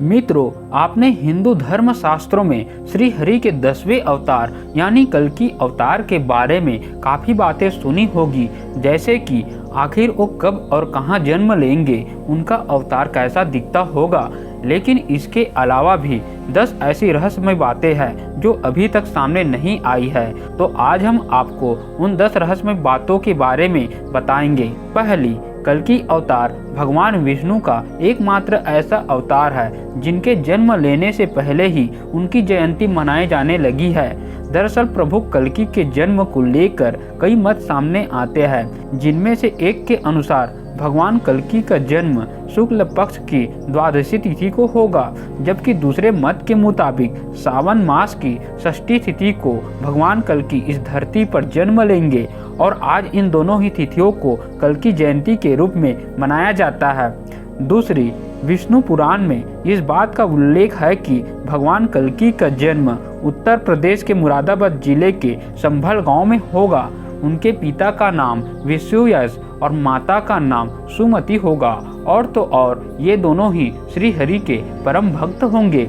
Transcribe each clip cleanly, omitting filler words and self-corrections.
मित्रों, आपने हिंदू धर्म शास्त्रों में श्री हरि के 10वें अवतार यानी कल्कि अवतार के बारे में काफ़ी बातें सुनी होगी, जैसे कि आखिर वो कब और कहाँ जन्म लेंगे, उनका अवतार कैसा दिखता होगा। लेकिन इसके अलावा भी 10 ऐसी रहस्यमय बातें हैं जो अभी तक सामने नहीं आई है। तो आज हम आपको उन 10 रहस्यमय बातों के बारे में बताएंगे। पहली, कल्कि अवतार भगवान विष्णु का एकमात्र ऐसा अवतार है जिनके जन्म लेने से पहले ही उनकी जयंती मनाई जाने लगी है। दरअसल प्रभु कल्कि के जन्म को लेकर कई मत सामने आते हैं, जिनमें से एक के अनुसार भगवान कल्कि का जन्म शुक्ल पक्ष की द्वादशी तिथि को होगा, जबकि दूसरे मत के मुताबिक सावन मास की षष्ठी तिथि को भगवान कल्कि इस धरती पर जन्म लेंगे और आज इन दोनों ही तिथियों को कल्कि जयंती के रूप में मनाया जाता है। दूसरी, विष्णु पुराण में इस बात का उल्लेख है कि भगवान कल्कि का जन्म उत्तर प्रदेश के मुरादाबाद जिले के संभल गांव में होगा। उनके पिता का नाम विष्णुयश और माता का नाम सुमति होगा, और तो और ये दोनों ही श्री हरि के परम भक्त होंगे।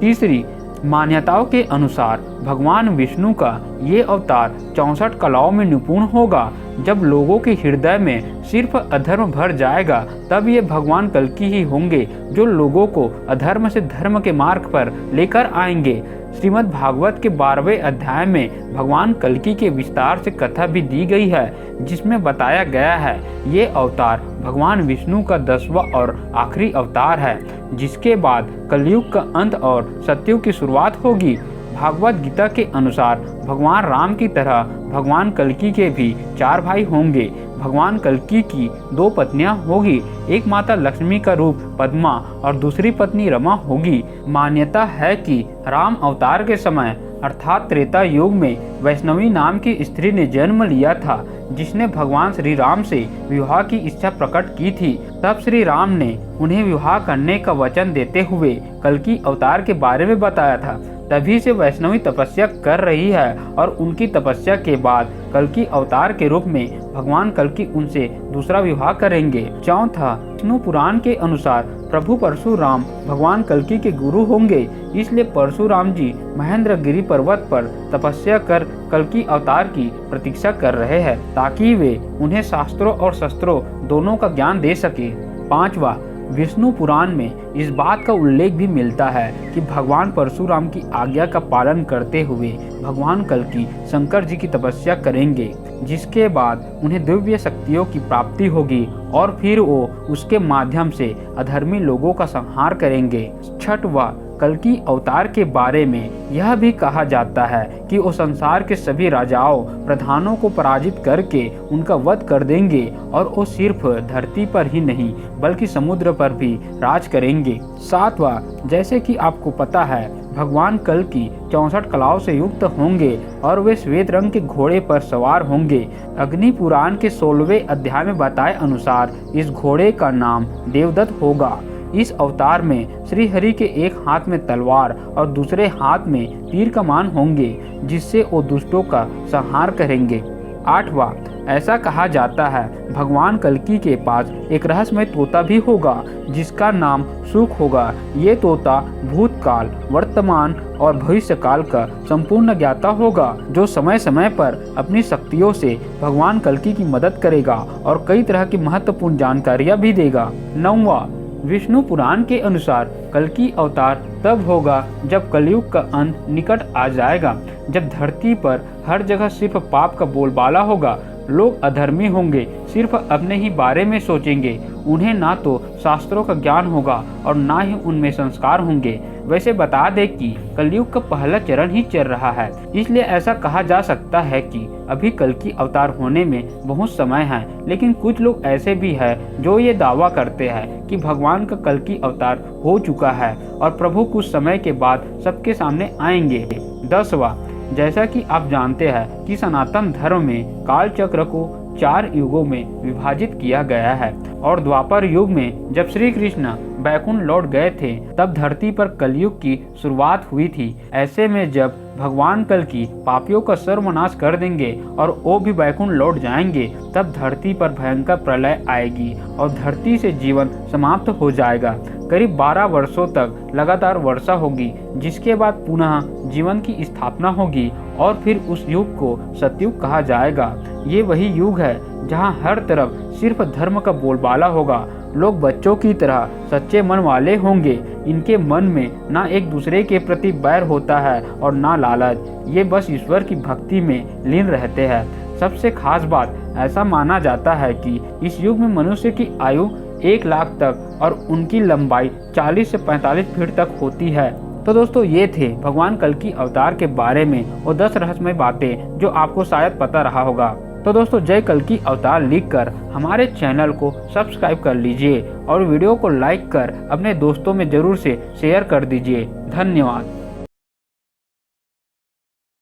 तीसरी, मान्यताओं के अनुसार भगवान विष्णु का ये अवतार 64 कलाओं में निपुण होगा। जब लोगों के हृदय में सिर्फ अधर्म भर जाएगा, तब ये भगवान कल्कि ही होंगे जो लोगों को अधर्म से धर्म के मार्ग पर लेकर आएंगे। श्रीमद् भागवत के 12वें अध्याय में भगवान कल्कि के विस्तार से कथा भी दी गई है, जिसमें बताया गया है ये अवतार भगवान विष्णु का 10वां और आखिरी अवतार है, जिसके बाद कलयुग का अंत और सतयुग की शुरुआत होगी। भागवत गीता के अनुसार भगवान राम की तरह भगवान कल्कि के भी 4 भाई होंगे। भगवान कल्कि की 2 पत्नियां होगी, एक माता लक्ष्मी का रूप पद्मा और दूसरी पत्नी रमा होगी। मान्यता है कि राम अवतार के समय अर्थात त्रेता युग में वैष्णवी नाम की स्त्री ने जन्म लिया था, जिसने भगवान श्री राम से विवाह की इच्छा प्रकट की थी। तब श्री राम ने उन्हें विवाह करने का वचन देते हुए कल्कि अवतार के बारे में बताया था। तभी से वैष्णवी तपस्या कर रही है और उनकी तपस्या के बाद कल्कि अवतार के रूप में भगवान कल्कि उनसे दूसरा विवाह करेंगे। चौथा, विष्णु पुराण के अनुसार प्रभु परशुराम भगवान कल्कि के गुरु होंगे, इसलिए परशुराम जी महेंद्रगिरी पर्वत पर तपस्या कर कल्कि अवतार की प्रतीक्षा कर रहे हैं, ताकि वे उन्हें शास्त्रों और शस्त्रों दोनों का ज्ञान दे सके। पांचवा, विष्णु पुराण में इस बात का उल्लेख भी मिलता है कि भगवान परशुराम की आज्ञा का पालन करते हुए भगवान कल्कि शंकर जी की तपस्या करेंगे, जिसके बाद उन्हें दिव्य शक्तियों की प्राप्ति होगी और फिर वो उसके माध्यम से अधर्मी लोगों का संहार करेंगे। छठवां, कल्कि अवतार के बारे में यह भी कहा जाता है कि वो संसार के सभी राजाओं प्रधानों को पराजित करके उनका वध कर देंगे और वो सिर्फ धरती पर ही नहीं बल्कि समुद्र पर भी राज करेंगे। सातवां, जैसे कि आपको पता है भगवान कल्कि 64 कलाओं से युक्त होंगे और वे श्वेत रंग के घोड़े पर सवार होंगे। अग्नि पुराण के 16वें अध्याय में बताए अनुसार इस घोड़े का नाम देवदत्त होगा। इस अवतार में श्री हरि के एक हाथ में तलवार और दूसरे हाथ में तीर कमान होंगे, जिससे वो दुष्टों का संहार करेंगे। आठवां, ऐसा कहा जाता है भगवान कल्कि के पास एक रहस्यमय तोता भी होगा, जिसका नाम सुख होगा। ये तोता भूतकाल, वर्तमान और भविष्य काल का संपूर्ण ज्ञाता होगा, जो समय समय पर अपनी शक्तियों से भगवान कल्कि की मदद करेगा और कई तरह की महत्वपूर्ण जानकारियां भी देगा। नौवां, विष्णु पुराण के अनुसार कल्कि अवतार तब होगा जब कलयुग का अंत निकट आ जाएगा, जब धरती पर हर जगह सिर्फ पाप का बोलबाला होगा। लोग अधर्मी होंगे, सिर्फ अपने ही बारे में सोचेंगे। उन्हें ना तो शास्त्रों का ज्ञान होगा और ना ही उनमें संस्कार होंगे। वैसे बता दें कि कलयुग का पहला चरण ही चल रहा है, इसलिए ऐसा कहा जा सकता है कि अभी कल्कि अवतार होने में बहुत समय है। लेकिन कुछ लोग ऐसे भी हैं जो ये दावा करते हैं कि भगवान का कल्कि अवतार हो चुका है और प्रभु कुछ समय के बाद सबके सामने आएंगे। 10वां, जैसा कि आप जानते हैं कि सनातन धर्म में काल चक्र को 4 युगों में विभाजित किया गया है और द्वापर युग में जब श्री कृष्ण बैकुंठ लौट गए थे, तब धरती पर कलयुग की शुरुआत हुई थी। ऐसे में जब भगवान कल की पापियों का सर्वनाश कर देंगे और वो भी वैकुंठ लौट जाएंगे, तब धरती पर भयंकर प्रलय आएगी और धरती से जीवन समाप्त हो जाएगा। करीब 12 वर्षों तक लगातार वर्षा होगी, जिसके बाद पुनः जीवन की स्थापना होगी और फिर उस युग को सतयुग कहा जाएगा। ये वही युग है जहाँ हर तरफ सिर्फ धर्म का बोलबाला होगा। लोग बच्चों की तरह सच्चे मन वाले होंगे। इनके मन में ना एक दूसरे के प्रति बैर होता है और ना लालच। ये बस ईश्वर की भक्ति में लीन रहते हैं। सबसे खास बात, ऐसा माना जाता है कि इस युग में मनुष्य की आयु 1 लाख तक और उनकी लंबाई 40 से 45 फीट तक होती है। तो दोस्तों, ये थे भगवान कल की अवतार के बारे में वो 10 रहस्यमय बातें जो आपको शायद पता रहा होगा। तो दोस्तों, जय कल की अवतार लिखकर हमारे चैनल को सब्सक्राइब कर लीजिए और वीडियो को लाइक कर अपने दोस्तों में जरूर से शेयर कर दीजिए। धन्यवाद।